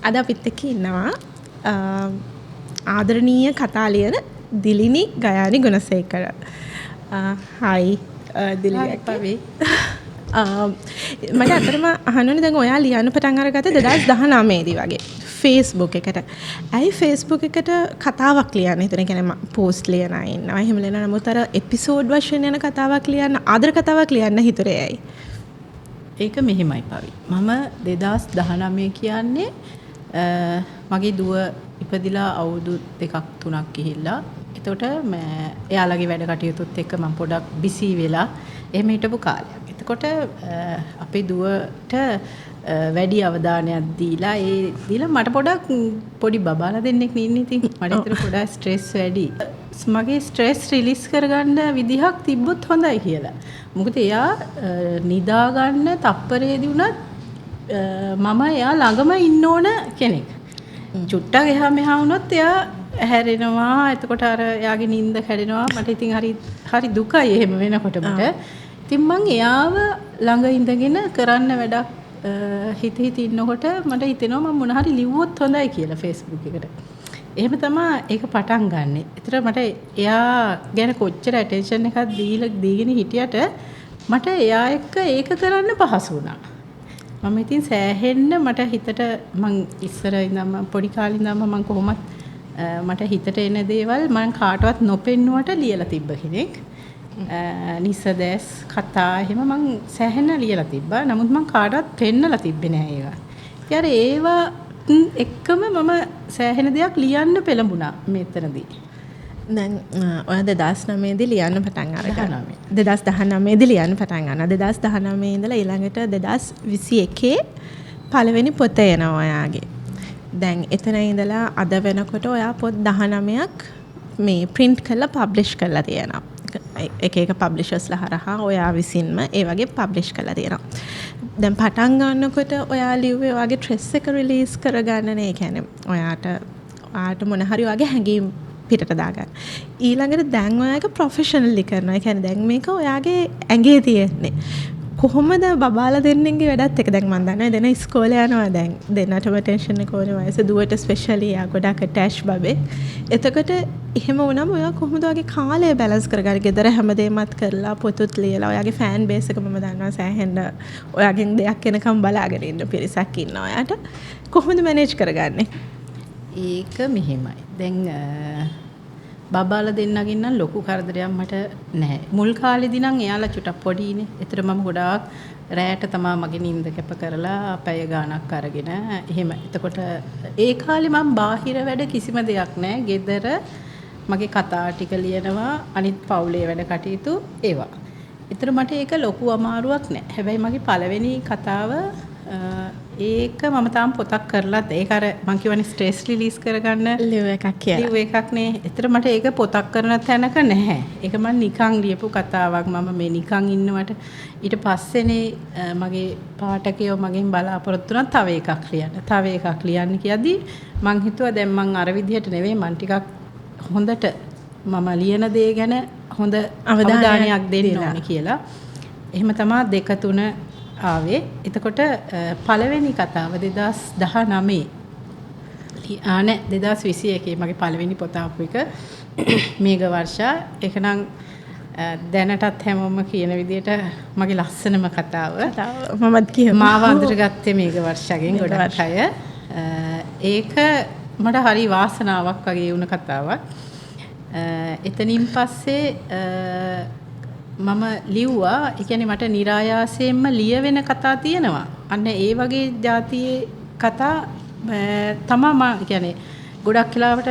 අද අපිත් එක්ක ඉන්නවා ආදරණීය කතා ලියන දිලිනි ගයානි ගුණසේකර. හයි දිලිනි පවි. මට අතරම අහන්න ඕනේ දැන් ඔයා ලියන්න පටන් අරගත්තේ 2019 දී වගේ Facebook එකට. ඇයි Facebook එකට කතාවක් ලියන්න හිතුනේ? ඒ කියන්නේ පෝස්ට් ලියන අය ඉන්නවා. එහෙම ලියන නමුත් අර එපිසෝඩ් වශයෙන් යන කතාවක් ලියන්න ආදර කතාවක් ලියන්න හිතුනේ ඇයි? ඒක මෙහෙමයි පවි. මම 2019 කියන්නේ මගේ දුව ඉපදිලා අවුරුදු 2-3ක් ගිහිල්ලා. එතකොට එයාලගේ වැඩ කටයුතුත් එක්ක මම පොඩක් බිසි වෙලා එහෙම හිටපු කාලයක්. එතකොට අපේ දුවට වැඩි අවධානයක් දීලා මට පොඩක් පොඩි බබාලා දෙන්නෙක් ඉන්නේ. ඉතින් මට ඒතර පොඩක් ස්ට්‍රෙස් වැඩි. මගේ ස්ට්‍රෙස් රිලීස් කරගන්න විදිහක් තිබ්බොත් හොඳයි කියලා. මොකද එයා නිදා ගන්න තප්පරේදී උනත් මම එයා ළඟම ඉන්න ඕන කෙනෙක්. චුට්ටක් එහා මෙහා වුණොත් එයා හැරෙනවා. එතකොට අර එයාගේ නිින්ද කැඩෙනවා. මට ඉතින් හරි දුකයි එහෙම වෙනකොට මට. ඉතින් මං එයාව ළඟ ඉඳගෙන කරන්න වැඩක් හිත ඉන්නකොට මට හිතෙනවා මම මොන හරි ලිව්වොත් හොඳයි කියලා Facebook එකට. එහෙම තමයි ඒක පටන් ගන්නෙ. ඒතර මට එයා ගැන කොච්චර ඇටෙන්ෂන් එකක් දීගෙන හිටියට මට එයා එක්ක ඒක කරන්න පහසු වුණා. මම ඉතින් සෑහෙන්න මට හිතට මං ඉස්සර ඉඳන්ම පොඩි කාලේ ඉඳන්ම මං කොහොමත් මට හිතට එන දේවල් මං කාටවත් නොපෙන්නුවට ලියලා තිබ්බ කෙනෙක්. නිසදැස් කතා එහෙම මං සෑහෙන්න ලියලා තිබ්බා. නමුත් මං කාටවත් පෙන්නලා තිබ්බේ නෑ ඒවා. ඉතින් ඒවා එක්කම මම සෑහෙන දෙයක් ලියන්න පෙළඹුණා මෙතනදී. දැන් ඔය 2009 දී ලියන්න පටන් අරගන්නවා. 2019 දී ලියන්න පටන් ගන්නවා. 2019 ඉඳලා ඊළඟට 2021 පළවෙනි පොත එනවා ඔයාගේ. දැන් එතන ඉඳලා අද වෙනකොට ඔයා පොත් 19ක් මේ print කරලා publish කරලා තියෙනවා. එක පබ්ලිෂර්ස්ලා හරහා ඔයා විසින්ම ඒ වගේ පබ්ලිෂ් කරලා තියෙනවා. දැන් පටන් ගන්නකොට ඔයා ලිව්වේ ඔයාගේ ස්ට්‍රෙස් එක රිලීස් කරගන්නනේ. ඒ කියන්නේ ඔයාට මොන හරි ඔයාගේ හැඟීම් පිටට දාගන්න. ඊළඟට දැන් ඔයාගේ ප්‍රොෆෙෂනලි කරනවා. ඒ කියන්නේ දැන් මේක ඔයාගේ ඇඟේ තියෙන්නේ. කොහොමද බබාලා දෙන්නගේ වැඩත් එක දැන් මම දන්නවා දෙන ඉස්කෝලේ යනවා දැන් දෙන්නටම ටෙන්ෂන් එක ඕනේ වයස දුවට ස්පෙෂලි යා ගොඩක් ඇටච් බබේ. එතකොට එහෙම වුණාම ඔයා කොහොමද ඔයාගේ කාලය බැලන්ස් කරගන්නේ? ගෙදර හැමදේමත් කරලා පොතුත් ලියලා ඔයාගේ ෆෑන් බේස් එක මම දන්නවා සෑහෙන්න ඔයාගෙන් දෙයක් එනකම් බලාගෙන ඉන්න පිරිසක් ඉන්නවා. ඔයාට කොහොමද මැනේජ් කරගන්නේ? ඒක මෙහෙමයි. දැන් බබාලා දෙන්නගෙන් නම් ලොකු කරදරයක් මට නැහැ. මුල් කාලේදී නම් එයාලා චුටක් පොඩිනේ. ඒතර මම ගොඩාක් රැයට තමයි මගේ නිින්ද කැප කරලා පැය ගාණක් අරගෙන එහෙම. එතකොට ඒ කාලේ මම බාහිර වැඩ කිසිම දෙයක් නැහැ. ගෙදර මගේ කතා ටික ලියනවා, අනිත් පවුලේ වැඩ කටයුතු ඒවා. ඒතර මට ඒක ලොකු අමාරුවක් නැහැ. හැබැයි මගේ පළවෙනි කතාව ඒක මම තාම පොතක් කරලත් ඒක අර මං කියවනේ ස්ට්‍රෙස් රිලීස් කරගන්න ලිව් එකක් කියලා. ලිව් එකක් නේ. ඒතර මට ඒක පොතක් කරන තැනක නැහැ. ඒක මම නිකන් ලියපු කතාවක්. මම මේ නිකන් ඉන්නවට ඊට පස්සේනේ මගේ පාඨකයෝ මගෙන් බලාපොරොත්තු වුණා තව එකක් ලියන්න කියද්දි මං හිතුවා දැන් මං අර විදිහට නෙවෙයි මං ටිකක් හොඳට මම ලියන දේ ගැන හොඳ අවධානයක් දෙන්න ඕනේ කියලා. එහෙම තමයි 2-3 ආවේ. එතකොට පළවෙනි කතාව 2019 නෑ 2021 මගේ පළවෙනි පොත ආපු එක මේඝ වර්ෂා. ඒක නම් දැනටත් හැමෝම කියන විදිහට මගේ ලස්සනම කතාව. මමත් කියමු. මාව අඳුරගත්තේ මේඝ වර්ෂාගෙන් ගොඩක් අය. ඒක මට හරි වාසනාවක් වගේ වුණ කතාවක්. එතනින් පස්සේ මම ලිව්වා. ඒ කියන්නේ මට નિરાයාසයෙන්ම ලියවෙන කතා තියෙනවා. අන්න ඒ වගේ જાතියේ කතා තමයි මම කියන්නේ ගොඩක් වෙලාවට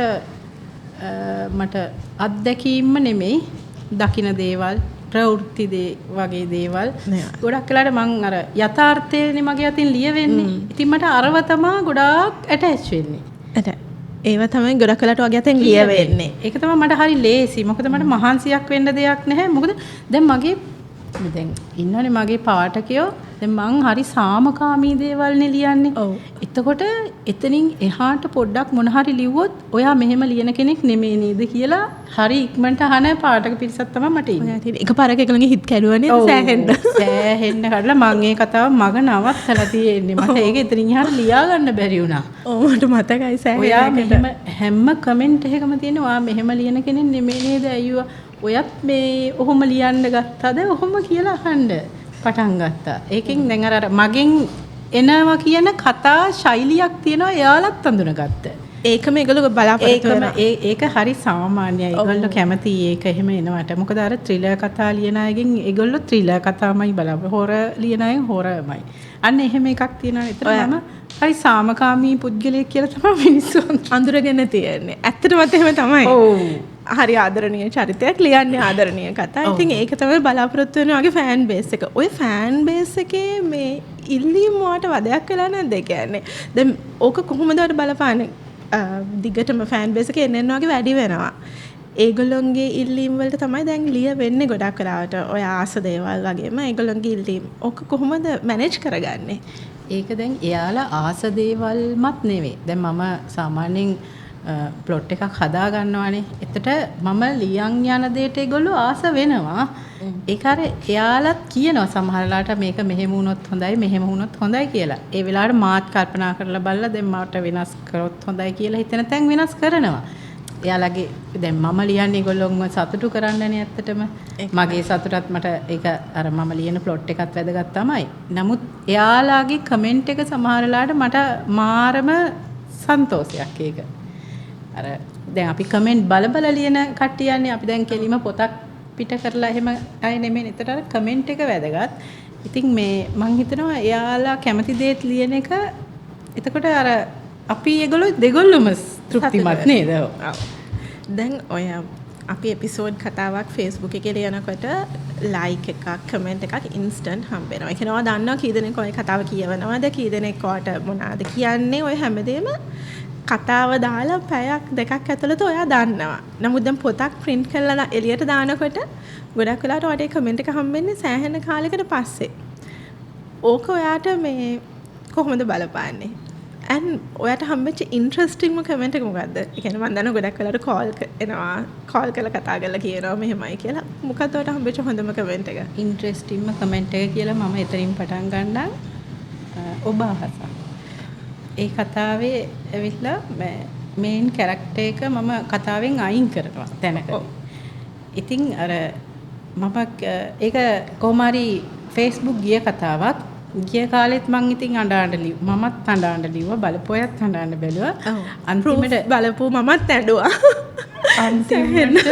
මට අත්දැකීම්ම නෙමෙයි දකින්න දේවල් ප්‍රවෘත්ති වගේ දේවල් ගොඩක් වෙලාවට මං අර යථාර්ථයනේ මගේ අතින් ලියවෙන්නේ. ඉතින් මට අරව තමයි ගොඩාක් ඇටච් වෙන්නේ. ඒව තමයි ගොඩක් වෙලාට වගේ අතෙන් ලියවෙන්නේ. ඒක තමයි මට හරි ලේසි. මොකද මට මහන්සියක් වෙන්න දෙයක් නැහැ. මොකද දැන් ඉන්නෝනේ මගේ පාඨකයෝ දැන් මං හරි සාමකාමී දේවල්නේ ලියන්නේ. ඔව්. එතකොට එතනින් එහාට පොඩ්ඩක් මොන හරි ලිව්වොත් ඔයා මෙහෙම ලියන කෙනෙක් නෙමෙයි නේද කියලා හරි ඉක්මනට අහන පාඨක පිරිසක් තමයි මට ඉන්නේ. ඔයා ඉතින් එකපාරක එකලගේ හිත කැඩුවා නේද සෑහෙන්න. සෑහෙන්න කඩලා මං ඒ කතාව මග නවත්තලා තියෙන්නේ. මට ඒක එතනින් එහාට ලියා ගන්න බැරි වුණා. ඔව් මට මතකයි සෑහෙන්න. ඔයා මෙහෙම හැම කමෙන්ට් එකකම තියෙන ඔයා මෙහෙම ලියන කෙනෙක් නෙමෙයි නේද අයියෝ. ඔයත් මේ ඔහොම ලියන්න ගත්තද ඔහොම කියලා අහන්න පටන් ගත්තා. ඒකෙන් දැන් අර මගෙන් එනවා කියන කතා ශෛලියක් තියෙනවා එයාලත් අඳුනගත්තා. ඒකම ඒගොල්ලෝ බලාපොරොත්තු වෙනවා. ඒක හරි සාමාන්‍යයි. ඒගොල්ලෝ කැමති ඒක එහෙම එනවට. මොකද අර ත්‍රිලර් කතා ලියන අයගෙන් ඒගොල්ලෝ ත්‍රිලර් කතාමයි බලාපොරොත්තු. හොරර් ලියන අය හොරර්මයි. අන්න එහෙම එකක් තියෙනවා. ඒතරම හරි සාමකාමී පුද්ගලයෙක් කියලා තමයි මිනිස්සු අඳුරගෙන තියෙන්නේ. ඇත්තටමත් එහෙම තමයි. ඔව්. හරි ආදරණීය චරිතයක් ලියන්නේ ආදරණීය කතා. ඉතින් ඒක තමයි බලාපොරොත්තු වෙන වගේ ෆෑන් බේස් එක. ওই ෆෑන් බේස් එකේ මේ ඉල්ලීම් වලට වදයක් වෙලා නැද්ද කියන්නේ? දැන් ඕක කොහොමද වල බලපාන්නේ? දිගටම ෆෑන් බේස් එකේ එන්න වගේ වැඩි වෙනවා. ඒගොල්ලොන්ගේ ඉල්ලීම් වලට තමයි දැන් ලිය වෙන්නේ ගොඩක් වෙලාවට. ඔය ආස දේවල් වගේම ඒගොල්ලොන්ගේ ඉල්ලීම්. ඕක කොහොමද මැනේජ් කරගන්නේ? ඒක දැන් එයාලා ආස දේවල්මත් නෙවෙයි. දැන් මම සාමාන්‍යයෙන් ප්ලොට් එකක් හදා ගන්නවානේ. එතකොට මම ලියන් යන දෙයට ඒගොල්ලෝ ආස වෙනවා. ඒක අර එයාලත් කියනවා සමහරලාට මේක මෙහෙම වුණොත් හොඳයි මෙහෙම වුණොත් හොඳයි කියලා. ඒ වෙලාවට මාත් කල්පනා කරලා බලලා දැන් මට වෙනස් කරොත් හොඳයි කියලා හිතන තැන් වෙනස් කරනවා. එයාලගේ දැන් මම ලියන්නේ ඒගොල්ලොන්ව සතුටු කරන්නනේ ඇත්තටම. මගේ සතුටත් මට ඒක අර මම ලියන ප්ලොට් එකත් වැදගත් තමයි. නමුත් එයාලගේ කමෙන්ට් එක සමහරලාට මට මාරම සන්තෝෂයක් ඒක. අර දැන් අපි කමෙන්ට් බල ලියන කට්ටියන්නේ අපි දැන් කෙලිම පොතක් පිට කරලා එහෙම අය නෙමෙයි. ඒතර අර කමෙන්ට් එක වැදගත්. ඉතින් මේ මං හිතනවා එයාලා කැමති දේත් ලියන එක එතකොට අර අපි ඒගොල්ලෝ දෙගොල්ලොම තෘප්තිමත් නේද? දැන් ඔය අපි එපිසෝඩ් කතාවක් Facebook එකේ ලියනකොට ලයික් එකක් කමෙන්ට් එකක් ඉන්ස්ටන්ට් හම්බ වෙනවා. ඒ කියනවා දන්නවා කී දෙනෙක් ඔය කතාව කියවනවද කී දෙනෙක් ඔයාට මොනවාද කියන්නේ ඔය හැමදේම කතාව දාලා පැයක් දෙකක් ඇතුළත ඔයා දන්නවා. නමුත් දැන් පොතක් print කරලා එළියට දානකොට ගොඩක් වෙලාවට ඔයාට ඒ කමෙන්ට් එක හම්බෙන්නේ සෑහෙන කාලයකට පස්සේ. ඕක ඔයාට මේ කොහොමද බලපාන්නේ? and ඔයාට හම්බෙච්ච ඉන්ට්‍රස්ටිංම කමෙන්ට් එක මොකද්ද? ඒ කියන්නේ මම දන්නවා ගොඩක් වෙලාවට කෝල් කරලා කතා කරලා කියනවා මෙහෙමයි කියලා. මොකද්ද ඔයාට හම්බෙච්ච හොඳම කමෙන්ට් එක? ඉන්ට්‍රස්ටිංම කමෙන්ට් එක කියලා මම එතනින් පටන් ගන්නම්. ඔබ අහසක්. ඒ කතාවේ ඇවිල්ලා මේන් කැරක්ටර් එක මම කතාවෙන් අයින් කරනවා තැනකදී. ඉතින් අර මම ඒක කොහොම හරි Facebook ගිය කතාවක්. ගිය කාලෙත් මං ඉතින් මමත් අඬ ලිව්වා බලපොයත් අඬ බැලුවා. අන්තිමට බලපුව මමත් ඇඬුවා. අන්තිමට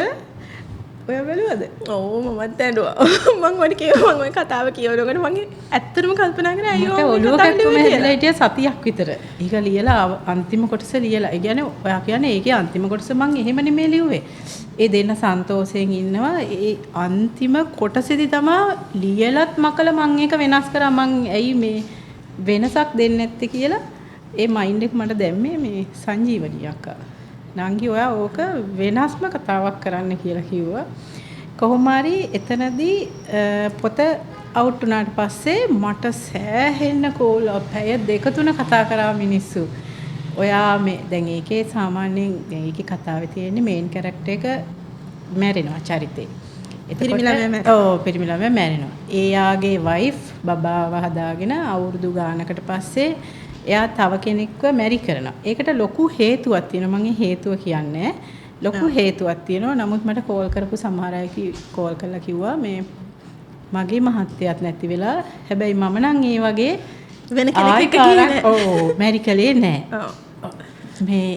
ඔය බැලුවද? ඔව් මමත් ඇඬුවා. මං ඔය කියව මං ඔය කතාව කියවනකොට මං ඇත්තටම කල්පනා කරා අයියෝ මට ඔළුව කැක්කුම හැදලා හිටිය සතියක් විතර. ඒක ලියලා අන්තිම කොටස ලියලා. ඒ කියන්නේ ඔයා කියන්නේ ඒකේ අන්තිම කොටස මං එහෙම නෙමෙයි ලිව්වේ. ඒ දෙන්න සන්තෝෂයෙන් ඉන්නවා. ඒ අන්තිම කොටසේදී තමයි ලියලත් මකල මං ඒක වෙනස් කරා. මං ඇයි මේ වෙනසක් දෙන්නේ නැත්තේ කියලා ඒ මයින්ඩ් එක මට දැම්මේ මේ සංජීවනී අක්කා. නංගි ඔයා ඕක වෙනස්ම කතාවක් කරන්න කියලා කිව්වා. කොහොම හරි එතනදී පොත අවුට් වුණාට පස්සේ මට සෑහෙන්න කෝල් පැය දෙක තුන කතා කරා මිනිස්සු. ඔයා මේ දැන් ඒකේ සාමාන්‍යයෙන් දැන් ඒකේ කතාවේ තියෙන්නේ මේන් කැරක්ටර් එක මැරෙනවා චරිතේ. පිරිමි ළමයා මැරෙනවා. එයාගේ වයිෆ් බබාව හදාගෙන අවුරුදු ගානකට පස්සේ එයා තව කෙනෙක්ව මැරි කරනවා. ඒකට ලොකු හේතුවක් තියෙනවා. මම හේතුව කියන්නේ ලොකු හේතුවක් තියෙනවා. නමුත් මට කෝල් කරපු සමහර අය කෝල් කරලා කිව්වා මේ මගේ මහත්තයාත් නැති වෙලා හැබැයි මම නම් ඒ වගේ වෙන කෙනෙක් එක්ක මැරි කලේ නැහැ. මේ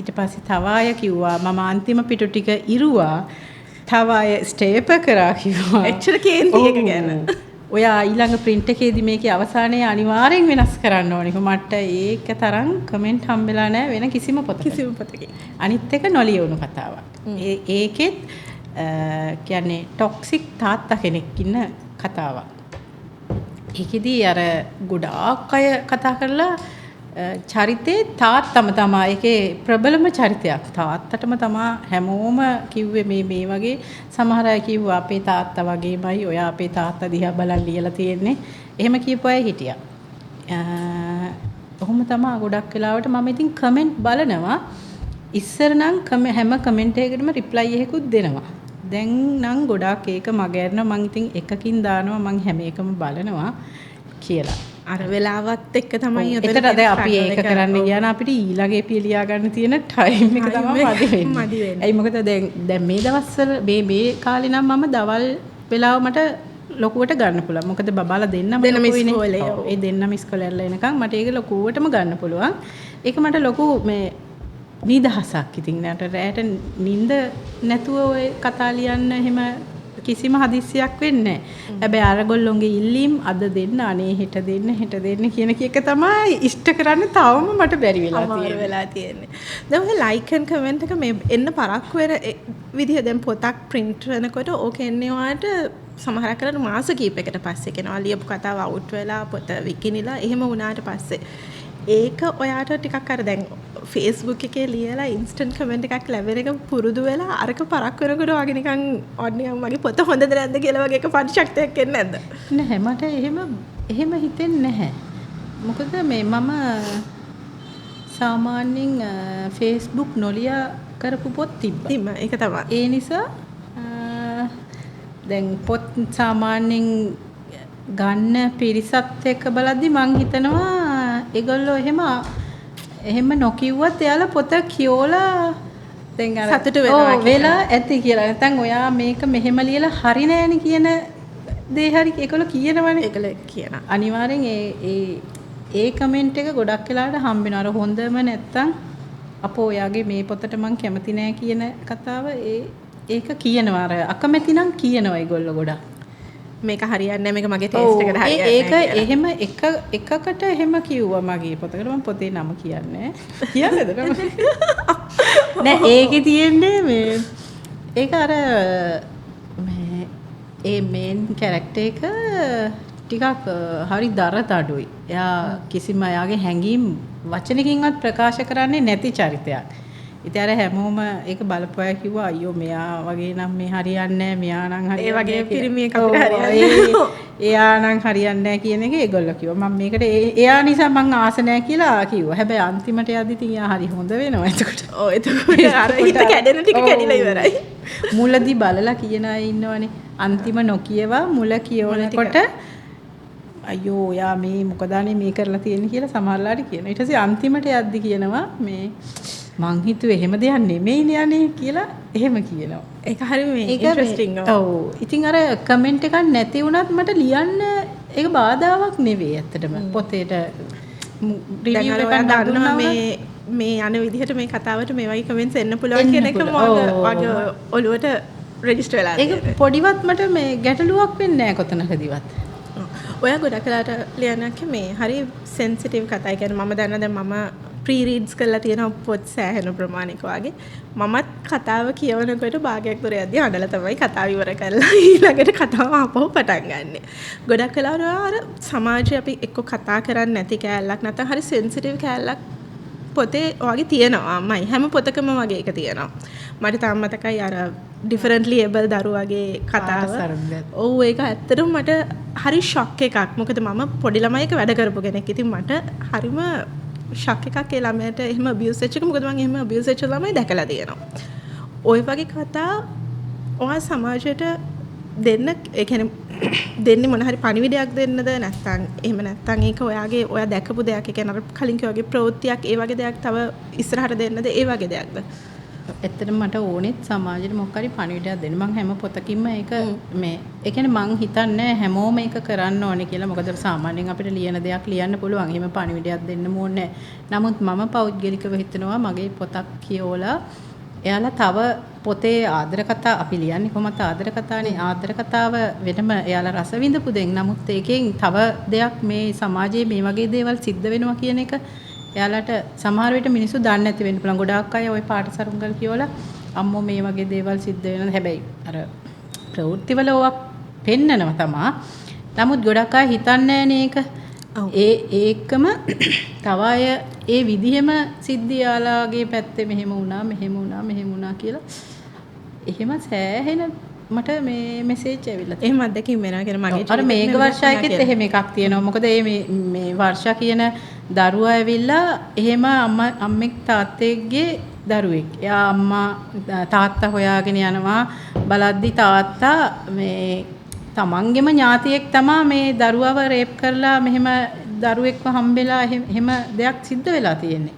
ඊට පස්සේ තව අය කිව්වා මම අන්තිම පිටු ටික ඉරුවා. තව අය ස්ටේප් කරා කිව්වා. එච්චර කේන්ති එක ගැන. ඔයා ඊළඟ print එකේදී මේකේ අවසානයේ අනිවාර්යෙන් වෙනස් කරන්න ඕනේ. මට ඒක තරම් කමෙන්ට් හම්බෙලා නැහැ වෙන කිසිම පොතකින්. අනිත් එක නොලියවුණු කතාවක්. ඒකෙත් කියන්නේ ටොක්සික් තාත්තා කෙනෙක් ඉන්න කතාවක්. ඒකෙදී අර ගොඩාක් අය කතා කරලා චරිතේ තාත්තම තමයි ඒකේ ප්‍රබලම චරිතයක්. තාත්තටම තමයි හැමෝම කිව්වේ මේ වගේ සමහර අය කිව්වා අපේ තාත්තා වගේමයි ඔයා අපේ තාත්තා දිහා බලන් ලියලා තියෙන්නේ. එහෙම කියපු අය හිටියා. ඔහොම තමයි ගොඩක් වෙලාවට මම ඉතින් කමෙන්ට් බලනවා. ඉස්සර නම් හැම කමෙන්ට් එකකටම රිප්ලයි එකකුත් දෙනවා. දැන් නම් ගොඩක් ඒක මගහැරනවා. මං ඉතින් එකකින් දානවා මං හැම එකම බලනවා කියලා. අර වෙලාවත් එක්ක තමයි එතන දැන් අපි ඒක කරන්න ගියා නම් අපිට ඊළඟ එපිය ලියා ගන්න තියෙන ටයිම් එක තමයි මදි වෙන්නේ. ඇයි මොකද දැන් මේ දවස්වල මේ කාලේ නම් මම දවල් වෙලාව මට ලොකුවට ගන්න පුළුවන්. මොකද බබාලා දෙන්නම ඉස්කෝලේ. ඒ දෙන්නම ඉස්කෝලේ යලා එනකන් මට ඒක ලොකුවටම ගන්න පුළුවන්. ඒක මට ලොකු මේ නිදහසක්. ඉතින් රැට නිින්ද නැතුව ඔය කතා ලියන්න එහෙම කිසිම හදිස්සියක් වෙන්නේ නැහැ. හැබැයි අරගොල්ලොන්ගේ ඉල්ලීම් අද දෙන්න අනේ හෙට දෙන්න කියන එක තමයි ඉෂ්ට කරන්න තවම මට බැරි වෙලා තියෙන්නේ. දැන් ඔය ලයික් ඇන් කමෙන්ට් එක මේ එන්න පරක්කු වෙන විදිහ දැන් පොතක් print වෙනකොට ඕක එන්නේ ඔයාලට සමහරක් කරලා මාස කීපයකට පස්සේ කෙනා ලියපු කතාව අවුට් වෙලා පොත විකිනිලා එහෙම වුණාට පස්සේ ඒක ඔයාට ටිකක් අර දැන් Facebook එකේ ලියලා ඉන්ස්ටන්ට් කමෙන්ට් එකක් ලැබෙන එක පුරුදු වෙලා අරක පරක් කරනකොට වගේ නිකන් ඔන්න මගේ පොත හොඳද නැද්ද කියලා වගේ එක පරිශක්තියක් එන්නේ නැද්ද? නැහැ මට එහෙම හිතෙන්නේ නැහැ. මොකද මම සාමාන්‍යයෙන් Facebook නොලියා කරපු පොත් තිබ්බා. ඒක තමයි. ඒ නිසා දැන් පොත් සාමාන්‍යයෙන් ගන්න පිරිසත් එක්ක බලද්දි මං හිතනවා ඒගොල්ලෝ එහෙම නොකියුවත් එයාලා පොත කියෝලා දැන් අර සතුටු වෙලා ඇති කියලා. නැත්නම් ඔයා මේක මෙහෙම ලියලා හරි නෑනේ කියන දේ හරි ඒගොල්ලෝ කියනවනේ. ඒගොල්ලෝ කියන. අනිවාර්යෙන් ඒ කමෙන්ට් එක ගොඩක් වෙලාවට හම්බ වෙනවා. අර හොඳම නැත්තම් අපෝ ඔයාගේ මේ පොතට මං කැමති නෑ කියන කතාව ඒක කියනවා. අර අකමැති නම් කියනවා ඒගොල්ලෝ ගොඩක්. මේක හරියන්නේ නැහැ මේක මගේ ටේස්ට් එකට හරියන්නේ නැහැ. ඒක එහෙම එකකට එහෙම කිව්වා මගේ පොතකට මම පොතේ නම කියන්නේ. කියන්නේද නම? නෑ ඒකේ තියෙන්නේ මේ ඒක අර මේ මේන් කැරක්ටර් එක ටිකක් හරි දරතඩුයි. එයා කිසිම එයාගේ හැඟීම් වචනකින්වත් ප්‍රකාශ කරන්නේ නැති චරිතයක්. ඉතින් අර හැමෝම ඒක බලපුවා කිව්වා අයියෝ මෙයා වගේ නම් මේ හරියන්නේ නැහැ මෙයා නම් හරියන්නේ ඒ වගේ පිරිමියෙක් අපිට හරියන්නේ එයා නම් හරියන්නේ නැහැ කියන එක ඒගොල්ලෝ කිව්වා මම මේකට එයා නිසා මං ආස නැහැ කියලා කිව්වා හැබැයි අන්තිමට යද්දි ඉතින් එයා හරි හොඳ වෙනවා එතකොට එතකොට අර හිත කැඩෙන ටික කැඩිලා ඉවරයි මුලදී බලලා කියන අය ඉන්නවනේ අන්තිම නොකියවා මුල කියවනකොට අයියෝ යා මේ මොකදානේ මේ කරලා තියෙන්නේ කියලා සමහරලාට කියනවා ඊට පස්සේ අන්තිමට යද්දි කියනවා මේ මං හිතුවේ එහෙම දෙයක් නෙමෙයිනේ අනේ කියලා එහෙම කියනවා. ඒක හරිය මේ ඉන්ටරෙස්ටිං. ඔව්. ඉතින් අර කමෙන්ට් එකක් නැති වුණත් මට ලියන්න ඒක බාධාවක් නෙවෙයි ඇත්තටම. පොතේට රිවිව් එකක් දානවා මේ යන විදිහට මේ කතාවට මේ වගේ කමෙන්ට්ස් එන්න පුළුවන් කියන එක මගේ ඔළුවට රෙජිස්ටර් වෙලා තියෙනවා. ඒක පොඩිවත් මට මේ ගැටලුවක් වෙන්නේ නැහැ කොතනකදීවත්. ඔයා ගොඩක් වෙලාට ලියනක මේ හරි සෙන්සිටිව් කතා. ඒ කියන්නේ මම දන්නා දැන් මම ප්‍රී රීඩ්ස් කරලා තියෙන පොත් සෑහෙන ප්‍රමාණික වගේ මමත් කතාව කියවනකොට භාගයක් දුර යද්දී අඬලා තමයි කතාව ඉවර කරලා ඊළඟට කතාව ආපහු පටන් ගන්නෙ. ගොඩක් වෙලාවට අර සමාජයේ අපි එක්ක කතා කරන්නේ නැති කෑල්ලක් නැත්නම් හරි සෙන්සිටිව් කෑල්ලක් පොතේ වගේ තියෙනවාමයි. හැම පොතකම වගේ එක තියෙනවා. මට තාම මතකයි අර ඩිෆරන්ට්ලි ඒබල් දරුවගේ කතාව. ඔව් ඒක ඇත්තටම මට හරි ෂොක් එකක්. මොකද මම පොඩි ළමයික වැඩ කරපු කෙනෙක්. ඉතින් මට හරිම ෂොක් එකක් ඒ ළමයට එහෙම අබියුස් වෙච්ච එක. මොකද මම එහෙම අබියුස් වෙච්ච ළමයි දැකලා තියෙනවා. ওই වගේ කතා ඔයා සමාජයට දෙන්න ඒ කියන්නේ දෙන්නේ මොන හරි පණිවිඩයක් දෙන්නද නැත්නම් එහෙම නැත්නම් ඒක ඔයා දැකපු දෙයක් ඒ කියන්නේ අර කලින් කිව්වාගේ ප්‍රවෘත්තියක් ඒ වගේ දෙයක් තව ඉස්සරහට දෙන්නද ඒ වගේ දෙයක්ද? ඇත්තටම මට ඕනෙත් සමාජයට මොකක් හරි පණිවිඩයක් දෙන්න. මම හැම පොතකින්ම ඒක මේ ඒ කියන්නේ මං හිතන්නේ හැමෝම ඒක කරන්න ඕනේ කියලා. මොකද සාමාන්‍යයෙන් අපිට ලියන දෙයක් ලියන්න පුළුවන්. එහෙම පණිවිඩයක් දෙන්න ඕනේ නැහැ. නමුත් මම පෞද්ගලිකව හිතනවා මගේ පොතක් කියවලා එයාලා තව පොතේ ආදර කතා අපි ලියන්නේ කොහොමද ආදර කතානේ ආදර කතාව වෙනම එයාලා රස විඳපු දෙයක්. නමුත් ඒකෙන් තව දෙයක් මේ සමාජයේ මේ වගේ දේවල් සිද්ධ වෙනවා කියන එක එයාලට සමහර විට මිනිස්සු දන්නේ නැති වෙන්න පුළුවන්. ගොඩාක් අය ওই පාඨසරුංගල් කියවලා අම්මෝ මේ වගේ දේවල් සිද්ධ වෙනවා. හැබැයි අර ප්‍රවෘත්තිවල ඕවා පෙන්නනවා තමයි. නමුත් ගොඩාක් අය හිතන්නේ නැහැ ඒක ඔව්. ඒකම තව අය ඒ විදිහෙම සිද්ධියාලාගේ පැත්තේ මෙහෙම වුණා කියලා එහෙම සෑහෙන මට මේ මෙසේජ් ඇවිල්ලා එහෙම අත්දැකීම් වෙනවා කියන මගේ අර මේඝ වර්ෂායකෙත් එහෙම එකක් තියෙනවා. මොකද මේ වර්ෂා කියන දරුවා ඇවිල්ලා එහෙම අම්මෙක් තාත්තෙක්ගේ දරුවෙක්. එයා අම්මා තාත්තා හොයාගෙන යනවා බලද්දි තාත්තා මේ තමන්ගේම ඥාතියෙක් තමා මේ දරුවව රේප් කරලා මෙහෙම දරුවෙක්ව හම්බෙලා එහෙම දෙයක් සිද්ධ වෙලා තියෙන්නේ.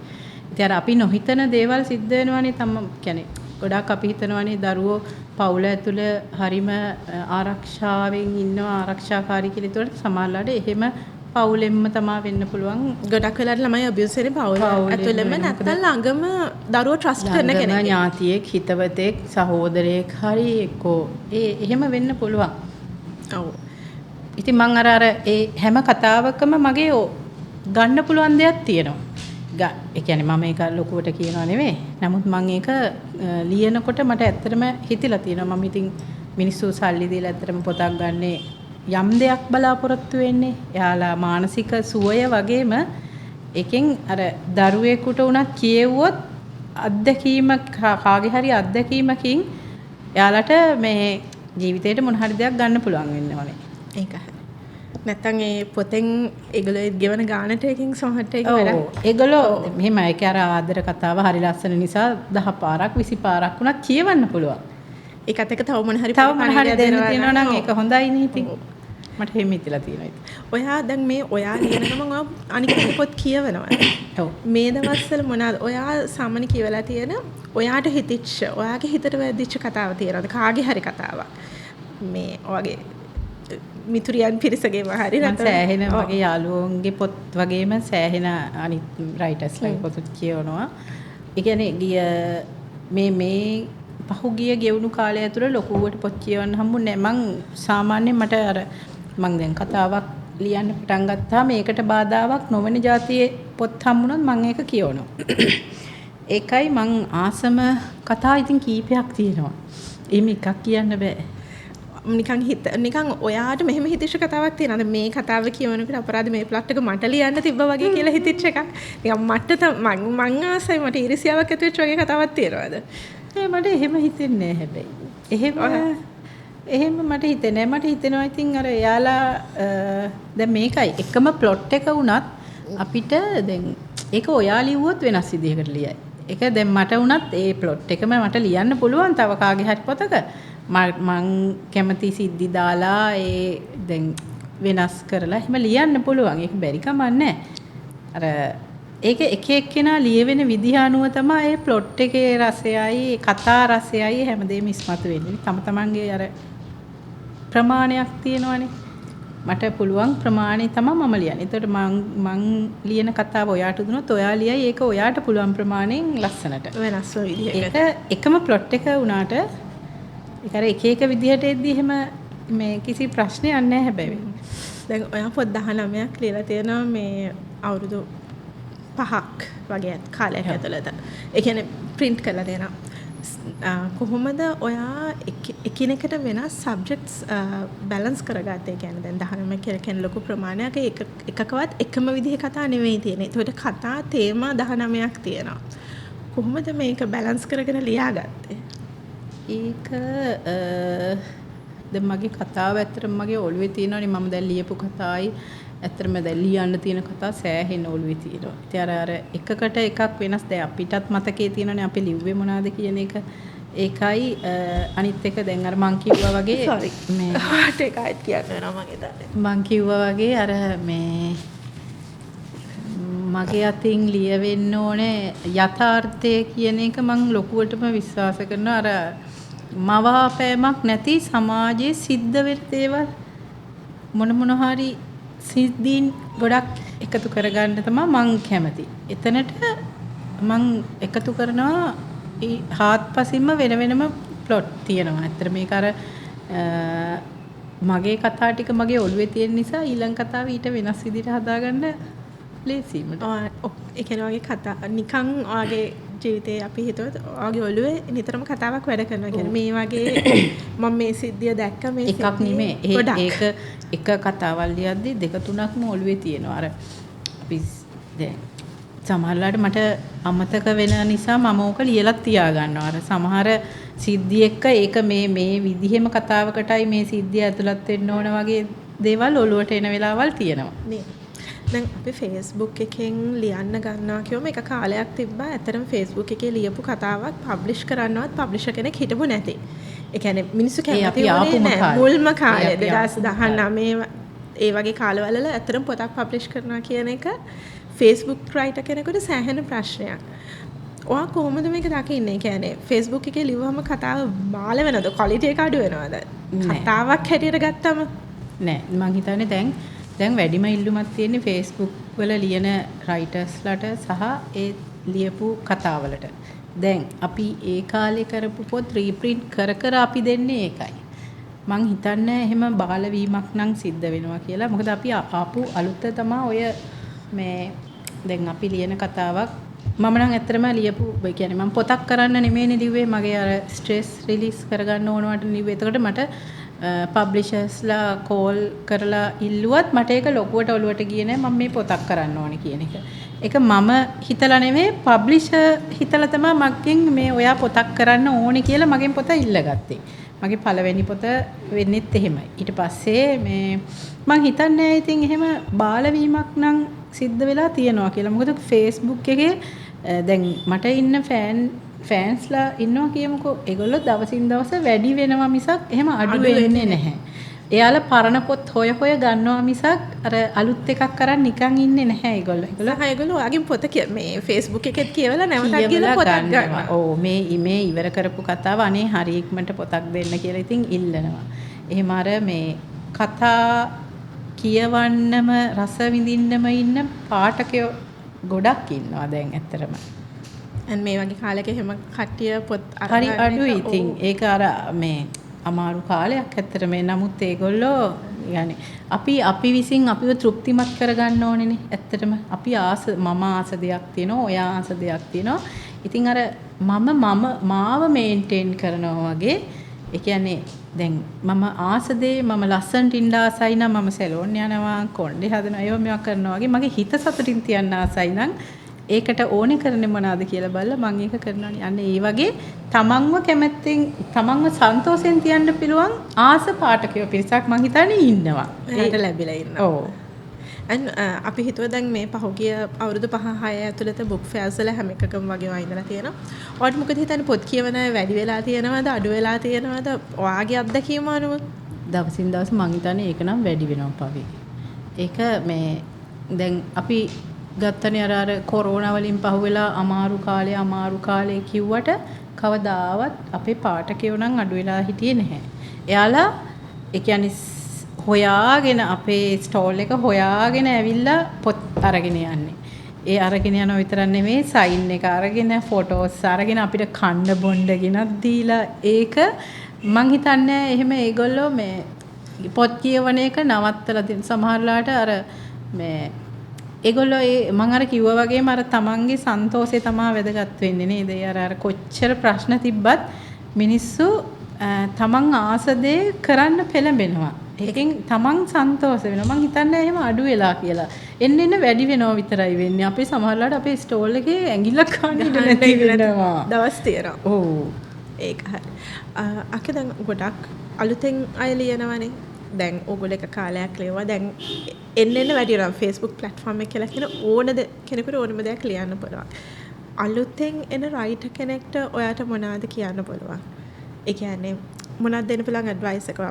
ඉතින් අර අපි නොහිතන දේවල් සිද්ධ වෙනවානේ කියන්නේ ගොඩාක් අපි හිතනවානේ දරුවෝ පවුල ඇතුළේ හරිම ආරක්ෂාවෙන් ඉන්නවා ආරක්ෂාකාරී කියලා. ඒතකොට සමහරවිට එහෙම පවුලෙන්ම තමයි වෙන්න පුළුවන්. ගොඩක් වෙලාවට ළමයි අබියුස් වෙන්නේ පවුල ඇතුළෙම නැත්නම් ළඟම දරුවෝ ට්‍රස්ට් කරන කෙනෙක්. ඥාතියෙක් හිතවතෙක් සහෝදරයෙක් හරි එක්කෝ එහෙම වෙන්න පුළුවන්. ඔව්. ඉතින් මම අර ඒ හැම කතාවකම මගේ ගන්න පුළුවන් දෙයක් තියෙනවා. ඒ කියන්නේ මම ඒක ලොකුවට කියනවා නෙමෙයි. නමුත් මම ඒක ලියනකොට මට ඇත්තටම හිතිලා තියෙනවා. මම ඉතින් මිනිස්සු සල්ලි දීලා ඇත්තටම පොතක් ගන්නේ යම් දෙයක් බලාපොරොත්තු වෙන්නේ. එයාලා මානසික සුවය වගේම එකෙන් අර දරුවෙකුට උනත් කියෙව්වොත් අත්දැකීම කාගේ හරි අත්දැකීමකින් එයාලට මේ ජීවිතේට මොන හරි දෙයක් ගන්න පුළුවන් වෙන්න ඕනේ. ඒකයි. නැත්තම් ඒ පොතෙන් ඒගොල්ලෝ ගෙවන ගානට එකකින් සමහරට ඒක වැඩක්. ඔව්. ඒගොල්ලෝ මෙහෙම ඒක අර ආදර කතාව හරි ලස්සන නිසා 10 පාරක් 20 පාරක් වුණත් කියවන්න පුළුවන්. ඒකත් එක තව මොන හරි දෙන්න තියෙනවා නම් ඒක හොඳයි නේ ඉතින්. මට එහෙම හිතලා තියෙනවා ඉතින්. ඔයා දැන් මේ ඔයා ලියන ගමන් ඔයා අනික පොත් කියවනවා. ඔව්. මේ දවස්වල මොනවාද ඔයා සාමාන්‍ය කියවලා තියෙන ඔයාට හිතිච්ච ඔයාගේ හිතට වැදිච්ච කතාව තියෙනවද කාගේ හරි කතාවක් මේ ඔයගේ මිතුරියන් පිරිසගේම හරි නැත්නම් සෑහෙන වගේ යාළුවෝන්ගේ පොත් වගේම සෑහෙන අනිත් රයිටර්ස්ලාගේ පොත් කියවනවා. ඒ කියන්නේ ගිය මේ පහුගිය ගෙවුණු කාලය ඇතුළේ ලොකුවට පොත් කියවන්න හම්බුනේ නැහැ. මං සාමාන්‍යයෙන් මට අර මං දැන් කතාවක් ලියන්න පටන් ගත්තාම ඒකට බාධාවක් නොවන જાතියේ පොත් හම්බුනොත් මං ඒක කියවනවා. ඒකයි මං ආසම කතා ඉතින් කීපයක් තියෙනවා. එහෙම එකක් කියන්න බෑ. නිකන් ඔයාට මෙහෙම හිතිච්ච කතාවක් තියෙනවද මේ කතාව කියවනකොට අපරාධ මේ ප්ලොට් එක මට ලියන්න තිබ්බා වගේ කියලා හිතිච්ච එකක්. නිකන් මට මං ආසයි මට ඊර්ෂ්‍යාවක් ඇති වෙච්ච වගේ කතාවක් තියෙනවද? මට එහෙම හිතෙන්නේ නැහැ හැබැයි. එහෙම මට හිතෙන්නේ නැහැ. මට හිතෙනවා ඉතින් අර එයාලා දැන් මේකයි එකම ප්ලොට් එක වුණත් අපිට දැන් ඒක ඔයා ලිව්වොත් වෙනස් විදිහකට ලියයි. ඒක දැන් මට වුණත් ඒ ප්ලොට් එකම මට ලියන්න පුළුවන් තව කාගේ හරි පොතක. මං කැමති සිද්ධි දාලා ඒ දැන් වෙනස් කරලා එහෙම ලියන්න පුළුවන්. ඒක බැරි කමක් නැහැ. අර ඒක එක එක්කෙනා ලියවෙන විදිහ අනුව තමයි ඒ ප්ලොට් එකේ රසයයි කතා රසයයි හැමදේම ඉස්මතු වෙන්නේ. තම තමන්ගේ අර ප්‍රමාණයක් තියෙනවනේ. මට පුළුවන් ප්‍රමාණය තමයි මම ලියන්නේ. ඒතකොට මං ලියන කතාව ඔයාට දුනොත් ඔයා ලියයි ඒක ඔයාට පුළුවන් ප්‍රමාණයෙන් ලස්සනට වෙනස්ව විදිහකට. ඒක එකම ප්ලොට් එක වුණාට ඒක අර එක එක විදිහට එද්දි එහෙම මේ කිසි ප්‍රශ්නයක් නැහැ හැබැයි. දැන් ඔයා පොත් 19ක් ලියලා තියෙනවා මේ අවුරුදු 5ක් වගේ කාලයක් ඇතුළත. ඒ කියන්නේ print කරලා දෙනවා. කොහොමද ඔයා එකිනෙකට වෙනස් subjects balance කරගත්තේ? කියන්නේ දැන් 19 කියලා කියන ලොකු ප්‍රමාණයක එකකවත් එකම විදිහේ කතා නෙවෙයි තියෙන්නේ. ඒකට කතා තේමා 19ක් තියෙනවා. කොහොමද මේක balance කරගෙන ලියාගත්තේ? ඒක දැන් මගේ කතාව ඇත්තටම මගේ ඔළුවේ තියෙනවනේ මම දැන් ලියපු කතායි ඇත්තටම දැන් ලියන්න තියෙන කතා සෑහෙන ඔළුවේ තියෙනවා. ඉතින් අර එකකට එකක් වෙනස් දැන් අපිටත් මතකයේ තියෙනවනේ අපි ලිව්වේ මොනවද කියන එක. ඒකයි අනිත් එක දැන් අර මං කිව්වා වගේ මේ හාට් එකයිත් කියන්න වෙනවා මගේ තාත්තේ. මං කිව්වා වගේ අර මේ මගේ අතින් ලියවෙන්න ඕනේ යථාර්ථය කියන එක මං ලොකුවටම විශ්වාස කරනවා. අර මවාපෑමක් නැති සමාජයේ සිද්ධ වෙන දේවල් මොන හරි සිද්ධීන් ගොඩක් එකතු කරගන්න තමයි මං කැමති. එතනට මං එකතු කරනවා හාත්පසින්ම වෙනම ප්ලොට් තියෙනවා. ඇත්තට මේක අර මගේ කතා ටික මගේ ඔළුවේ තියෙන නිසා ඊළඟ කතාව ඊට වෙනස් විදිහට හදාගන්න ලේසියි මට. ඒ කියන්නේ වගේ කතා නිකන් ඔයගේ ජීවිතේ අපි හිතුවත් ඔයාගේ ඔළුවේ නිතරම කතාවක් වැඩ කරනවා කියන්නේ මේ වගේ මම මේ සිද්ධිය දැක්ක මේ එකක් නෙමෙයි. ඒක එක කතාවල් ලියද්දි දෙක තුනක්ම ඔළුවේ තියෙනවා. අර අපි දැන් සමහරවිට මට අමතක වෙන නිසා මම ඕක ලියලා තියා ගන්නවා. අර සමහර සිද්ධි එක්ක ඒක මේ විදිහෙම කතාවකටයි මේ සිද්ධිය ඇතුළත් වෙන්න ඕන වගේ දේවල් ඔළුවට එන වෙලාවල් තියෙනවා. නේ. දැන් අපි Facebook එකෙන් ලියන්න ගන්නවා කියවම එක කාලයක් තිබ්බා. ඇත්තටම Facebook එකේ ලියපු කතාවක් පබ්ලිෂ් කරන්නවත් පබ්ලිෂර් කෙනෙක් හිටපු නැති. ඒ කියන්නේ මිනිස්සු කැමති වුණේ නැහැ. මුල්ම කාලේ 2019 ඒ වගේ කාලවල ඇත්තටම පොතක් පබ්ලිෂ් කරනවා කියන එක Facebook රයිටර් කෙනෙකුට සෑහෙන ප්‍රශ්නයක්. ඔයා කොහොමද මේක දකින්නේ? කියන්නේ Facebook එකේ ලිව්වම කතාව බාල වෙනවද? ක්වොලිටි එක අඩු වෙනවද? කතාවක් හැටියට ගත්තම නෑ. මං හිතන්නේ දැන් වැඩිම ඉල්ලුමක් තියෙන්නේ Facebook වල ලියන රයිටර්ස්ලට සහ ඒ ලියපු කතාවලට. දැන් අපි ඒ කාලේ කරපු පොත් රීප්‍රින්ට් කර අපි දෙන්නේ ඒකයි. මං හිතන්නේ එහෙම බාල වීමක් නම් සිද්ධ වෙනවා කියලා. මොකද අපි ආපු අලුත තමයි ඔය මේ දැන් අපි ලියන කතාවක් මම නම් ඇත්තටම ලියපු ඒ කියන්නේ මම පොතක් කරන්න නෙමෙයිනේ ලිව්වේ. මගේ අර ස්ට්‍රෙස් රිලීස් කරගන්න ඕනවට ලිව්වේ. එතකොට මට පබ්ලිෂර්ස්ලා කෝල් කරලා ඉල්ලුවත් මට ඒක ලොකුවට ඔලුවට ගියේ නෑ මම මේ පොතක් කරන්න ඕනේ කියන එක. ඒක මම හිතලා නෙමෙයි පබ්ලිෂර් හිතලා තමයි මගෙන් මේ ඔයා පොතක් කරන්න ඕනේ කියලා මගෙන් පොත ඉල්ලගත්තේ. මගේ පළවෙනි පොත වෙන්නෙත් එහෙමයි. ඊට පස්සේ මේ මං හිතන්නේ ඉතින් එහෙම බාලවීමක් නම් සිද්ධ වෙලා තියෙනවා කියලා. මොකද Facebook එකේ දැන් මට ඉන්න ෆෑන්ස්ලා ඉන්නවා කියමුකෝ. ඒගොල්ලෝ දවසින් දවස වැඩි වෙනවා මිසක් එහෙම අඩු වෙන්නේ නැහැ. එයාලා පරණ පොත් හොය ගන්නවා මිසක් අර අලුත් එකක් කරන් නිකන් ඉන්නේ නැහැ ඒගොල්ලෝ. ඒගොල්ලෝ ඔයාගෙන් පොත මේ Facebook එකෙත් කියවලා නැවතත් කියලා පොතක් ගන්නවා. ඔව් මේ ඉවර කරපු කතාව අනේ හරි ඉක්මනට පොතක් දෙන්න කියලා ඉතින් ඉල්ලනවා. එහෙම අර මේ කතා කියවන්නම රස විඳින්නම ඉන්න පාඨකයෝ ගොඩක් ඉන්නවා දැන් ඇත්තටම. මේ වගේ කාලයක එහෙම කට්ටිය පොත් හරි අඩුයි ඉතින් ඒක අර මේ අමාරු කාලයක් ඇත්තට මේ නමුත් ඒගොල්ලෝ يعني අපි විසින් අපිව තෘප්තිමත් කරගන්න ඕනේනේ ඇත්තටම අපි මම ආස දෙයක් තියෙනවා ඔයා ආස දෙයක් තියෙනවා ඉතින් අර මාව මේන්ටේන් කරනවා වගේ ඒ කියන්නේ දැන් මම ආස දේ මම ලස්සනට ඉන්න ආසයි නම් මම සැලෝන් යනවා කොණ්ඩේ හදනවා ඒවා මේවා කරනවා වගේ මගේ හිත සතුටින් තියන්න ආසයි නම් ඒකට ඕනේ කරන්නේ මොනවාද කියලා බලලා මම ඒක කරනවානේ. අන්න ඒ වගේ තමන්ව කැමැත්තෙන් තමන්ව සන්තෝෂෙන් තියන්න පුළුවන් ආස පාඨකයෝ පිරිසක් මම හිතන්නේ ඉන්නවා. ඒකට ලැබිලා ඉන්නවා. ඔව්. අපි හිතුවා දැන් මේ පහුගිය අවුරුදු 5-6 ඇතුළත බුක් ෆෙයර්ස් වල හැම එකකම වගේ වයින්දලා තියෙනවා. ඔයාලට මොකද හිතන්නේ පොත් කියවන අය වැඩි වෙලා තියෙනවද අඩු වෙලා තියෙනවද? ඔයාගේ අත්දැකීම අනුව දවසින් දවස මම හිතන්නේ ඒක නම් වැඩි වෙනවා පවි. ඒක මේ දැන් අපි ගත්තනේ අර කොරෝනා වලින් පහුවෙලා අමාරු කාලේ කිව්වට කවදාවත් අපේ පාඨකයෝ නම් අඩු වෙලා හිටියේ නැහැ. එයාලා ඒ කියන්නේ හොයාගෙන අපේ ස්ටෝල් එක හොයාගෙන ඇවිල්ලා පොත් අරගෙන යන්නේ. ඒ අරගෙන යනවා විතරක් නෙමෙයි සයින් එක අරගෙන ෆොටෝස් අරගෙන අපිට කන්න බොන්න ගෙනත් දීලා ඒක මං හිතන්නේ එහෙම ඒගොල්ලෝ මේ පොත් කියවන එක නවත්තලා දෙන සමහරලාට අර මේ ඒගොල්ලෝ මම අර කිව්වා වගේම අර තමන්ගේ සන්තෝෂේ තමයි වැදගත් වෙන්නේ නේද? අර කොච්චර ප්‍රශ්න තිබ්බත් මිනිස්සු තමන් ආස දේ කරන්න පෙළඹෙනවා. ඒකෙන් තමන් සන්තෝෂ වෙනවා. මං හිතන්නේ එහෙම අඩු වෙලා කියලා. එන්න වැඩි වෙනවා විතරයි වෙන්නේ. අපේ සමහරලාට අපේ ස්ටෝල් එකේ ඇඟිල්ලක් ගන්න ඉඩ නැති වෙනවා. දවස් තියෙනවා. ඔව්. ඒක හරි. අක දැන් ගොඩක් අලුතෙන් අය ලියනවනේ. දැන් ඕගොල්ලෝ එක කාලයක් ලියුවා. දැන් එන්න වැඩි වෙනවා. Facebook platform එක කියලා කියන ඕනද කෙනෙකුට ඕනම දෙයක් ලියන්න පුළුවන්. අලුතෙන් එන රයිටර් කෙනෙක්ට ඔයාට මොනවද කියන්න පුළුවන්? ඒ කියන්නේ මොනවද දෙන්න පුළුවන් ඇඩ්වයිස් එක?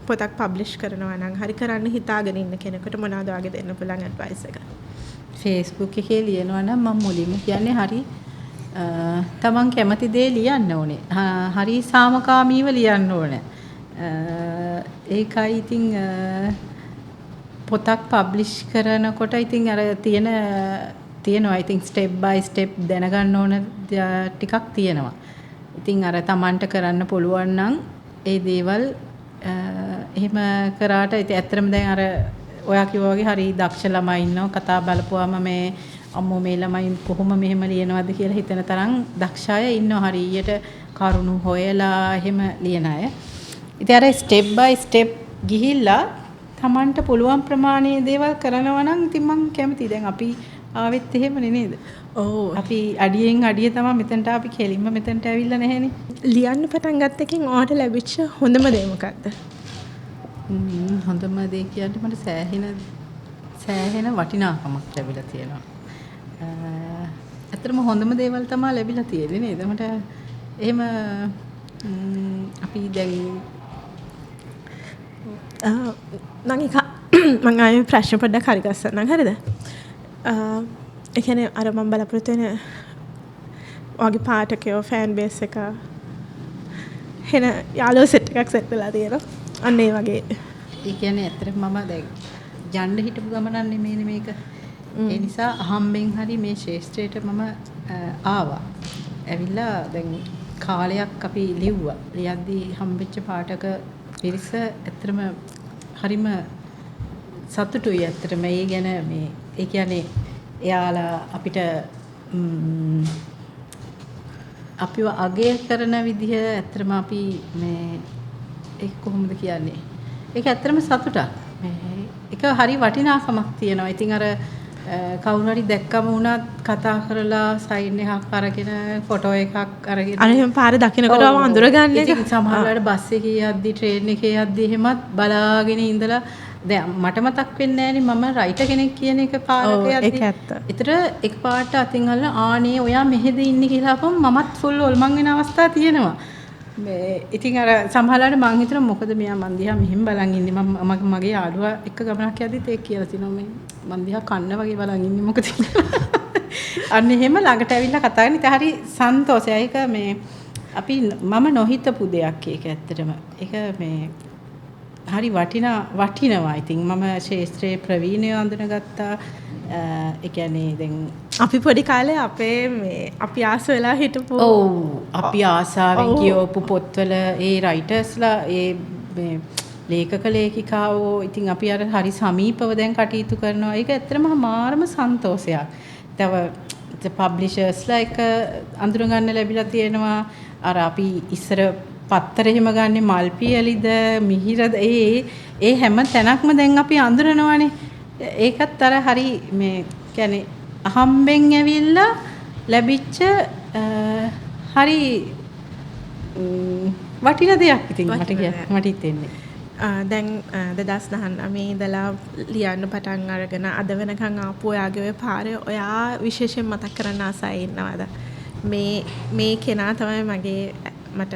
පොතක් පබ්ලිෂ් කරනවා නම් හරි කරන්න හිතාගෙන ඉන්න කෙනෙකුට මොනවද වගේ දෙන්න පුළුවන් ඇඩ්වයිස් එක? Facebook එකේ ලියනවා නම් මම මුලින්ම කියන්නේ හරි තමන් කැමති දේ ලියන්න ඕනේ. හරි සාමකාමීව ලියන්න ඕනේ. ඒකයි ඉතින් පොතක් පබ්ලිෂ් කරනකොට ඉතින් අර තියෙනවා ඉතින් ස්ටෙප් බයි ස්ටෙප් දැනගන්න ඕන ටිකක් තියෙනවා. ඉතින් අර Tamanට කරන්න පුළුවන් නම් ඒ දේවල් එහෙම කරාට ඉතින් ඇත්තටම දැන් අර ඔයා කිව්වා වගේ හරි දක්ෂ ළමයි ඉන්නවා කතා බලපුවාම මේ අම්මෝ මේ ළමයි කොහොම මෙහෙම ලියනවද කියලා හිතන තරම් දක්ෂ අය ඉන්නවා හරියට කරුණු හොයලා එහෙම ලියන අය. ඉතින් අර ස්ටෙප් බයි ස්ටෙප් ගිහිල්ලා Tamanට පුළුවන් ප්‍රමාණයේ දේවල් කරනවා නම් ඉතින් මම කැමතියි. දැන් අපි ආවෙත් එහෙමනේ නේද? ඔව්. අපි අඩියෙන් අඩිය තමයි මෙතනට අපි කෙලින්ම මෙතනට ඇවිල්ලා නැහෙනේ. ලියන්න පටන් ගත්ත එකෙන් ඔයාට ලැබිච්ච හොඳම දේ මොකක්ද? හොඳම දේ කියන්නේ මට සෑහෙන වටිනාකමක් ලැබිලා තියෙනවා. ඇත්තටම හොඳම දේවල් තමයි ලැබිලා තියෙන්නේ නේද? මට එහෙම අපි දැන් මං ආයේ ප්‍රශ්න පොඩ්ඩක් හරි ගස්සන්නම් හරිද? ඒ කියන්නේ අර මම බලාපොරොත්තු වෙන වගේ පාඨකයෝ ෆෑන් බේස් එක එන යාළුවෝ සෙට් එකක් සෙට් වෙලා තියෙනවා. අන්න ඒ වගේ. ඒ කියන්නේ ඇත්තටම මම දැන් යන්න හිටපු ගමනක් නෙමෙයිනේ මේක. ඒ නිසා අහම්බෙන් හරි මේ ශාස්ත්‍රයට මම ආවා. ඇවිල්ලා දැන් කාලයක් අපි ලිව්වා. ලියද්දී හම්බෙච්ච පාඨක පිරිස ඇත්තටම හරිම සතුටුයි ඇත්තටම ඒ ගැන මේ ඒ කියන්නේ එයාලා අපිට අපිව අගය කරන විදිහ ඇත්තටම අපි මේ ඒක කොහොමද කියන්නේ? ඒක ඇත්තටම සතුටක්. ඒක හරි වටිනාකමක් තියෙනවා. ඉතින් අර කවුරු හරි දැක්කම වුණත් කතා කරලා සයින් එකක් අරගෙන ෆොටෝ එකක් අරගෙන අර එහෙම පාර දකින්නකොට අඳුරගන්න එක. ඉතින් සමහර වෙලාවට බස් එකේ යද්දි ට්‍රේන් එකේ යද්දි එහෙමත් බලාගෙන ඉඳලා දැන් මට මතක් වෙන්නේ නැහනේ මම රයිටර් කෙනෙක් කියන එක පාරක යද්දි. ඒක ඇත්ත. ඒතර එකපාරට අතින් අල්ලලා ආනේ ඔයා මෙහෙද ඉන්නේ කියලා අපම මමත් ෆුල් ඔල්මන් වෙන අවස්ථා තියෙනවා. මේ ඉතින් අර සමහරවිට මං හිතනවා මොකද මෙයා මන් දිහා මෙහෙම බලන් ඉන්නේ මම මගේ යාළුවා එක්ක ගමනක් යද්දිත් ඒක කියලා තිනවා මේ මන් දිහා කන්න වගේ බලන් ඉන්නේ මොකද අන්න එහෙම ළඟට ඇවිල්ලා කතා කරන ඉතින් හරි සන්තෝෂයි ඒක මේ අපි මම නොහිතපු දෙයක් ඒක ඇත්තටම ඒක මේ හරි වටිනවා ඉතින් මම ශාස්ත්‍රයේ ප්‍රවීණය අඳුනගත්තා ඒ කියන්නේ දැන් අපි පොඩි කාලේ අපේ මේ අපි ආස වෙලා හිටපු ඔව් අපි ආසාවෙන් කියවපු පොත්වල ඒ රයිටර්ස්ලා ඒ මේ ලේඛක ලේඛිකාවෝ ඉතින් අපි අර හරි සමීපව දැන් කටයුතු කරනවා ඒක ඇත්තටම මාරම සන්තෝෂයක්. තව පබ්ලිෂර්ස්ලා එක අඳුර ගන්න ලැබිලා තියෙනවා. අර අපි ඉස්සර පත්තර එහෙම ගන්නේ මල්පියලිද මිහිරද ඒ හැම තැනක්ම දැන් අපි අඳුරනවානේ. ඒකත් අර හරි මේ කියන්නේ අහම්බෙන් ඇවිල්ලා ලැබිච්ච හරි වටින දෙයක් ඉතින් මට හිතෙන්නේ. දැන් 2019 ඉඳලා ලියන්න පටන් අරගෙන අද වෙනකන් ආපු ඔයාගේ ඔය පාරේ ඔයා විශේෂයෙන් මතක් කරන්න ආසයි ඉන්නවද? මේ කෙනා තමයි මට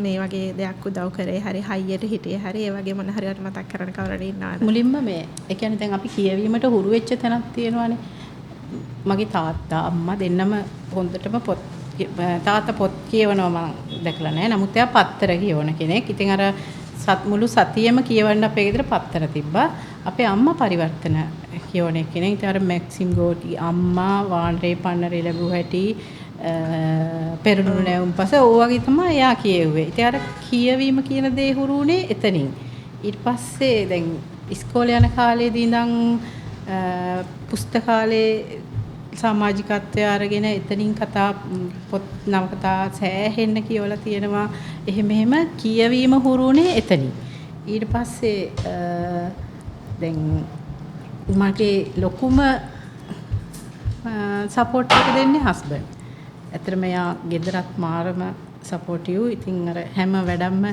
මේ වගේ දෙයක් උදව් කරේ හරි හයියට හිටියේ හරි ඒ වගේ මොන හරියට මතක් කරන්න කවුරුද ඉන්නවද? මුලින්ම මේ ඒ කියන්නේ දැන් අපි කියවීමට හුරු වෙච්ච තැනක් තියෙනවානේ. මගේ තාත්තා අම්මා දෙන්නම හොඳටම තාත්තා පොත් කියවනවා මම දැකලා නැහැ. නමුත් එයා පත්තර කියවන කෙනෙක්. ඉතින් අර මුළු සතියෙම කියවන්න අපේ ගෙදර පත්තර තිබ්බා. අපේ අම්මා පරිවර්තන කියවන කෙනෙක්. ඉතින් අර මැක්සිම් ගෝටි අම්මා වාන්රේ පන්නරේ ලැබුව හැටි පෙරළුණු නැවුම් පස ඕවගේ තමයි එයා කියෙව්වේ. ඉතින් අර කියවීම කියන දේ හුරුුනේ එතනින්. ඊට පස්සේ දැන් ඉස්කෝලේ යන කාලේදී ඉඳන් පුස්තකාලේ සමාජිකත්වය අරගෙන එතනින් කතා පොත් නවකතා සෑහෙන්න කියවලා තියෙනවා. එහෙම කියවීම හුරුුනේ එතනින්. ඊට පස්සේ දැන් මගේ ලොකුම සපෝට් එක දෙන්නේ හස්බන්ඩ්. ඇත්තටම එයා ගෙදරත් මාරම සපෝටිව්. ඉතින් අර හැම වැඩක්ම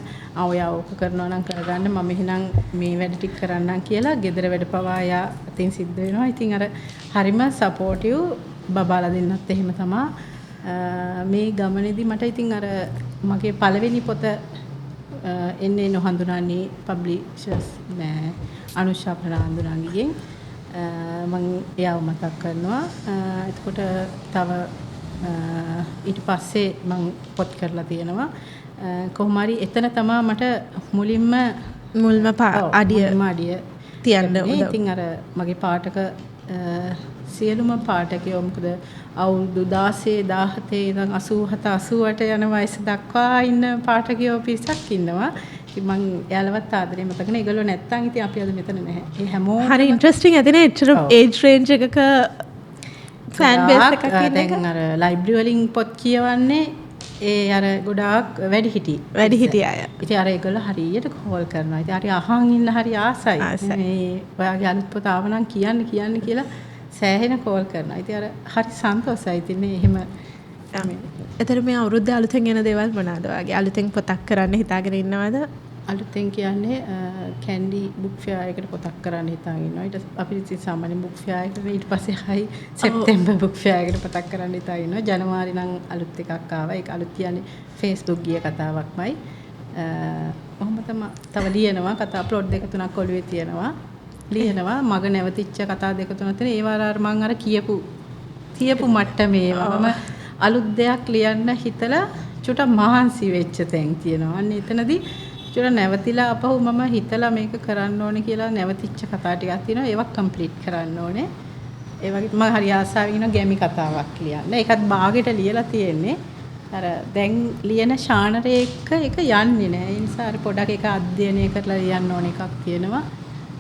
ඔයා ඕක කරනවා නම් කරගන්න මම එහෙනම් මේ වැඩ ටික කරන්නම් කියලා ගෙදර වැඩ පවා එයා අතින් සිද්ධ වෙනවා. ඉතින් අර හරිම සපෝටිව් බබාලා දෙන්නත් එහෙම තමයි. මේ ගමනේදී මට ඉතින් අර මගේ පළවෙනි පොත එන්නේ නොහඳුනන්නේ පබ්ලිෂර්ස් අනුෂා ප්‍රනාන්දුරංගිගෙන් මම එයාව මතක් කරනවා. එතකොට තව ඊට පස්සේ මම පොත් කරලා තියෙනවා. කොහොම හරි එතන තමයි මට මුලින්ම අඩිය තියන්න ඉතින් අර මගේ පාඨක සියලුම පාඨකයෝ මොකද අවුරුදු 16 17 ඉඳන් 87 88 යන වයස දක්වා ඉන්න පාඨකයෝ පිරිසක් ඉන්නවා. ඉතින් මම එයාලවත් ආදරේ මතක නැහැ. ඒගොල්ලෝ නැත්තම් ඉතින් අපි අද මෙතන නැහැ. ඒ හැමෝම හරි ඉන්ටරෙස්ටිං ඇතිනේ. ඒජ් රේන්ජ් එකක ෆෑන් බේස් එකක් ඉන්න එක. දැන් අර ලයිබ්‍රරි වලින් පොත් කියවන්නේ ඒ අර ගොඩාක් වැඩිහිටි අය. ඉතින් අර ඒගොල්ලෝ හරියට කෝල් කරනවා. ඉතින් හරි අහන් ඉන්න හරි ආසයි. මේ ඔයාගේ අලුත් පොත ආව නම් කියන්න කියලා සෑහෙන කෝල් කරනවා. ඉතින් අර හරි සන්තෝෂයි. ඉතින් මේ එහෙම එතන මේ අවුරුද්දේ අලුතෙන් එන දේවල් මොනවාද ඔයාගේ? අලුතෙන් පොතක් කරන්න හිතාගෙන ඉන්නවද? අලුතෙන් කියන්නේ කැන්ඩි බුක් ෆෙයාර් එකට පොතක් කරන්න හිතාගෙන ඉන්නවා. ඊට අපිට ඉතින් සාමාන්‍ය බුක් ෆෙයාර් එකට ඊට පස්සේ ආයි සෙප්තැම්බර් බුක් ෆෙයාර් එකට පොතක් කරන්න හිතාගෙන ඉන්නවා. ජනවාරි නම් අලුත් එකක් ආවා. ඒක අලුත් කියන්නේ Facebook ගිය කතාවක්මයි. කොහොම තමයි තව ලියනවා කතා ප්ලොට් දෙක තුනක් ඔළුවේ තියෙනවා. ලියනවා මග නැවතිච්ච කතා දෙක තුනක් තියෙන ඒවා අර මම අර කියපු මට්ටමේ මම අලුත් දෙයක් ලියන්න හිතලා චුට්ටක් මහන්සි වෙච්ච තැන් තියෙනවා. අන්න එතනදී චුට්ටක් නැවතිලා අපහු මම හිතලා මේක කරන්න ඕනේ කියලා නැවතිච්ච කතා ටිකක් තියෙනවා. ඒවා කම්ප්ලීට් කරන්න ඕනේ. ඒ වගේ මම හරි ආසාවෙන් ඉන්න ගැමි කතාවක් ලියන්න. ඒකත් බාගෙට ලියලා තියෙන්නේ. අර දැන් ලියන ශානරේ එක්ක ඒක යන්නේ නැහැ. ඒ නිසා අර පොඩක් ඒක අධ්‍යයනය කරලා ලියන්න ඕන එකක් තියෙනවා.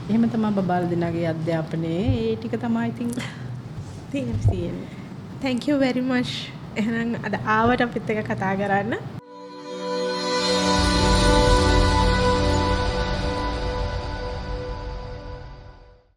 එහෙම තමයි බබාල දිනගේ අධ්‍යාපනයේ ඒ ටික තමයි ඉතින් තියෙන්නේ. Thank you very much. එහෙනම් අද ආවට අපිත් එක්ක කතා කරන්න.